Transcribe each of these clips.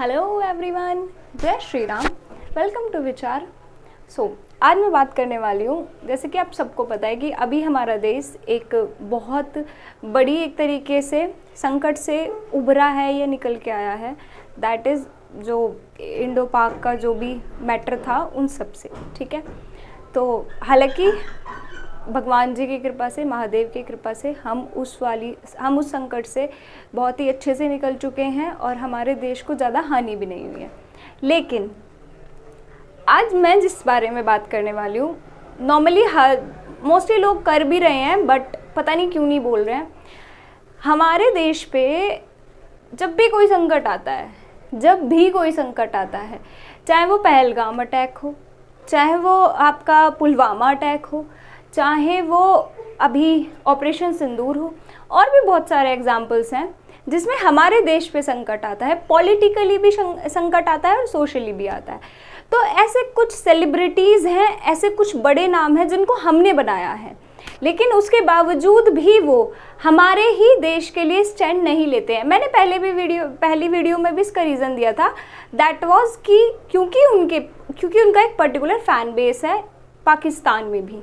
Hello everyone, जय Shri Ram. Welcome to विचार। आज मैं बात करने वाली हूँ, जैसे कि आप सबको पता है कि अभी हमारा देश एक बहुत बड़ी एक तरीके से संकट से उभरा है या निकल के आया है। दैट इज़ जो इंडो पाक का जो भी मैटर था उन सब से, ठीक है। तो हालांकि भगवान जी की कृपा से, महादेव की कृपा से हम उस संकट से बहुत ही अच्छे से निकल चुके हैं और हमारे देश को ज़्यादा हानि भी नहीं हुई है। लेकिन आज मैं जिस बारे में बात करने वाली हूँ, नॉर्मली मोस्टली लोग कर भी रहे हैं बट पता नहीं क्यों नहीं बोल रहे हैं। हमारे देश पे जब भी कोई संकट आता है, चाहे वो पहलगाम अटैक हो, चाहे वो आपका पुलवामा अटैक हो, चाहे वो अभी ऑपरेशन सिंदूर हो, और भी बहुत सारे एग्जाम्पल्स हैं जिसमें हमारे देश पे संकट आता है। पॉलिटिकली भी संकट आता है और सोशली भी आता है। तो ऐसे कुछ सेलिब्रिटीज़ हैं, ऐसे कुछ बड़े नाम हैं जिनको हमने बनाया है, लेकिन उसके बावजूद भी वो हमारे ही देश के लिए स्टैंड नहीं लेते हैं। मैंने पहली वीडियो में भी इसका रीज़न दिया था, दैट वाज कि क्योंकि उनका एक पर्टिकुलर फैन बेस है पाकिस्तान में भी,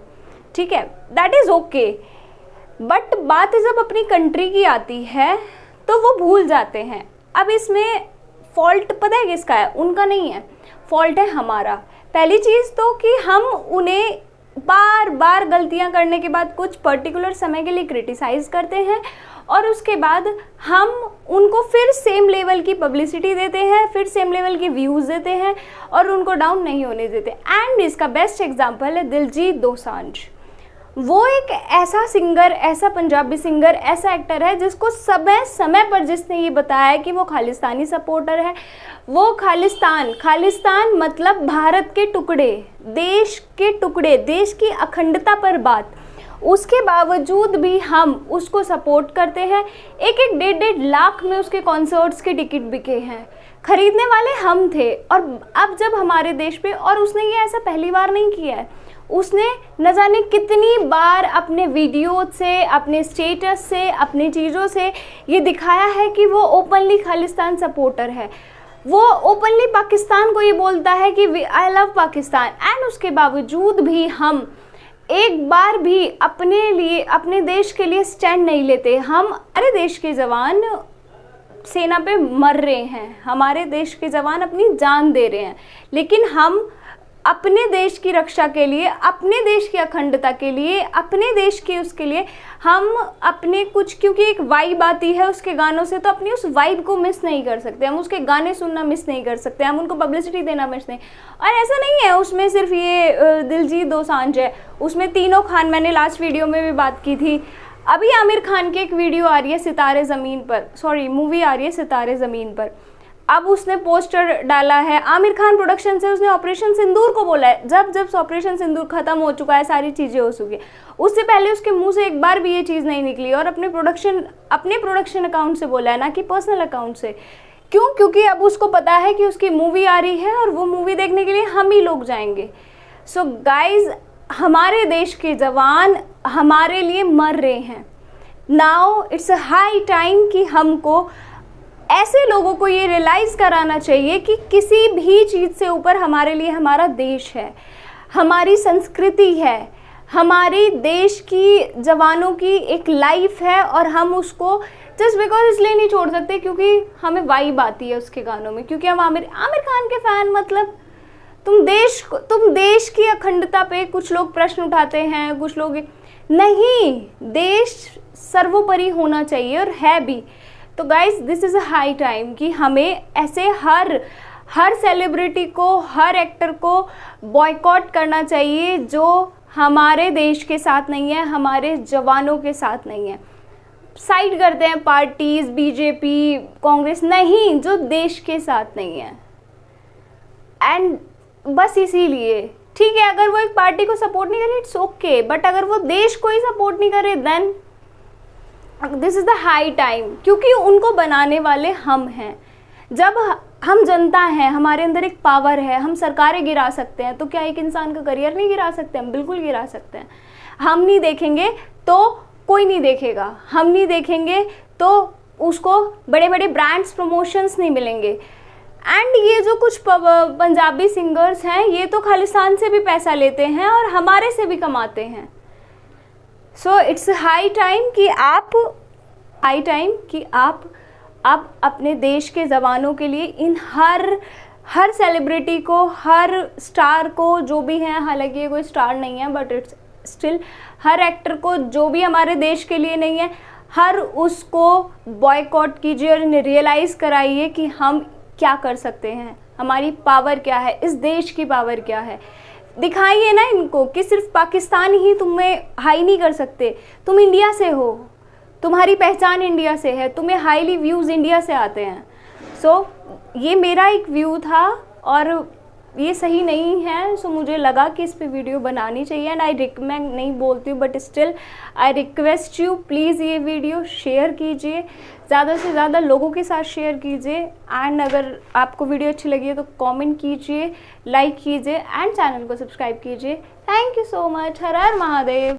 ठीक है, दैट इज़ ओके। बट बात जब अपनी कंट्री की आती है तो वो भूल जाते हैं। अब इसमें फॉल्ट पता है किसका है? उनका नहीं है, फॉल्ट है हमारा। पहली चीज़ तो कि हम उन्हें बार बार गलतियां करने के बाद कुछ पर्टिकुलर समय के लिए क्रिटिसाइज़ करते हैं और उसके बाद हम उनको फिर सेम लेवल की पब्लिसिटी देते हैं, फिर सेम लेवल की व्यूज़ देते हैं और उनको डाउन नहीं होने देते। एंड इसका बेस्ट एग्जांपल है दिलजीत दोसांझ। वो एक ऐसा सिंगर, ऐसा पंजाबी सिंगर, ऐसा एक्टर है जिसको समय पर जिसने ये बताया कि वो खालिस्तानी सपोर्टर है। वो खालिस्तान मतलब भारत के टुकड़े, देश के टुकड़े, देश की अखंडता पर बात, उसके बावजूद भी हम उसको सपोर्ट करते हैं। एक 1.5 लाख में उसके कॉन्सर्ट्स के टिकट बिके हैं, खरीदने वाले हम थे। और अब जब हमारे देश पे, और उसने ये ऐसा पहली बार नहीं किया है, उसने न जाने कितनी बार अपने वीडियो से, अपने स्टेटस से, अपनी चीज़ों से ये दिखाया है कि वो ओपनली खालिस्तान सपोर्टर है। वो ओपनली पाकिस्तान को ये बोलता है कि आई लव पाकिस्तान। एंड उसके बावजूद भी हम एक बार भी अपने लिए, अपने देश के लिए स्टैंड नहीं लेते। हमारे देश के जवान सेना पे मर रहे हैं, हमारे देश के जवान अपनी जान दे रहे हैं, लेकिन हम अपने देश की रक्षा के लिए, अपने देश की अखंडता के लिए, अपने देश के उसके लिए हम अपने कुछ, क्योंकि एक वाइब आती है उसके गानों से, तो अपनी उस वाइब को मिस नहीं कर सकते। हम उसके गाने सुनना मिस नहीं कर सकते, हम उनको पब्लिसिटी देना मिस नहीं। और ऐसा नहीं है उसमें सिर्फ ये दिलजीत दोसांझ है, उसमें तीनों खान, मैंने लास्ट वीडियो में भी बात की थी। अभी आमिर खान की एक वीडियो आ रही है सितारे ज़मीन पर, मूवी आ रही है सितारे ज़मीन पर। अब उसने पोस्टर डाला है आमिर खान प्रोडक्शन से, उसने ऑपरेशन सिंदूर को बोला है। जब ऑपरेशन सिंदूर खत्म हो चुका है, सारी चीज़ें हो चुकी है, उससे पहले उसके मुंह से एक बार भी ये चीज़ नहीं निकली और अपने प्रोडक्शन अकाउंट से बोला है, ना कि पर्सनल अकाउंट से। क्यों? क्योंकि अब उसको पता है कि उसकी मूवी आ रही है और वो मूवी देखने के लिए हम ही लोग जाएंगे। सो गाइज, हमारे देश के जवान हमारे लिए मर रहे हैं। Now it's a high time कि हमको ऐसे लोगों को ये रियलाइज़ कराना चाहिए कि किसी भी चीज़ से ऊपर हमारे लिए हमारा देश है, हमारी संस्कृति है, हमारे देश की जवानों की एक लाइफ है, और हम उसको जस्ट बिकॉज इसलिए नहीं छोड़ सकते क्योंकि हमें वाइब आती है उसके गानों में, क्योंकि हम आमिर खान के फ़ैन। मतलब तुम देश की अखंडता पे कुछ लोग प्रश्न उठाते हैं, कुछ लोग नहीं, देश सर्वोपरि होना चाहिए और है भी। तो guys, this is a high time कि हमें ऐसे हर सेलिब्रिटी को, हर एक्टर को बॉयकॉट करना चाहिए जो हमारे देश के साथ नहीं है, हमारे जवानों के साथ नहीं है। साइड करते हैं पार्टीज, बीजेपी, कांग्रेस, नहीं, जो देश के साथ नहीं है। एंड बस इसीलिए, ठीक है, अगर वो एक पार्टी को सपोर्ट नहीं करे इट्स ओके, बट अगर वो देश को ही सपोर्ट नहीं करे then this is the high time, क्योंकि उनको बनाने वाले हम हैं। जब हम जनता हैं, हमारे अंदर एक पावर है, हम सरकारें गिरा सकते हैं, तो क्या एक इंसान का करियर नहीं गिरा सकते? हम बिल्कुल गिरा सकते हैं। हम नहीं देखेंगे तो कोई नहीं देखेगा, हम नहीं देखेंगे तो उसको बड़े बड़े ब्रांड्स, प्रमोशंस नहीं मिलेंगे। एंड ये जो कुछ पंजाबी सिंगर्स हैं ये तो खालिस्तान से भी पैसा लेते हैं और हमारे से भी कमाते हैं। सो इट्स हाई टाइम कि आप अब अपने देश के जवानों के लिए इन हर सेलिब्रिटी को, हर स्टार को, जो भी हैं, हालांकि ये कोई स्टार नहीं है but it's still, her actor को जो भी हमारे देश के लिए नहीं है, हर उसको बॉयकॉट कीजिए और इन्हें रियलाइज़ कराइए कि हम क्या कर सकते हैं, हमारी पावर क्या है, इस देश की पावर क्या है। दिखाइए ना इनको कि सिर्फ पाकिस्तान ही तुम्हें हाई नहीं कर सकते, तुम इंडिया से हो, तुम्हारी पहचान इंडिया से है, तुम्हें हाईली व्यूज़ इंडिया से आते हैं। सो ये मेरा एक व्यू था और ये सही नहीं है, सो मुझे लगा कि इस पे वीडियो बनानी चाहिए। एंड आई रिकमेंड नहीं बोलती हूँ but still I request you, please ये वीडियो शेयर कीजिए, ज़्यादा से ज़्यादा लोगों के साथ शेयर कीजिए। एंड अगर आपको वीडियो अच्छी लगी है तो कमेंट कीजिए, लाइक कीजिए एंड चैनल को सब्सक्राइब कीजिए। Thank you so much. Her her Mahadev.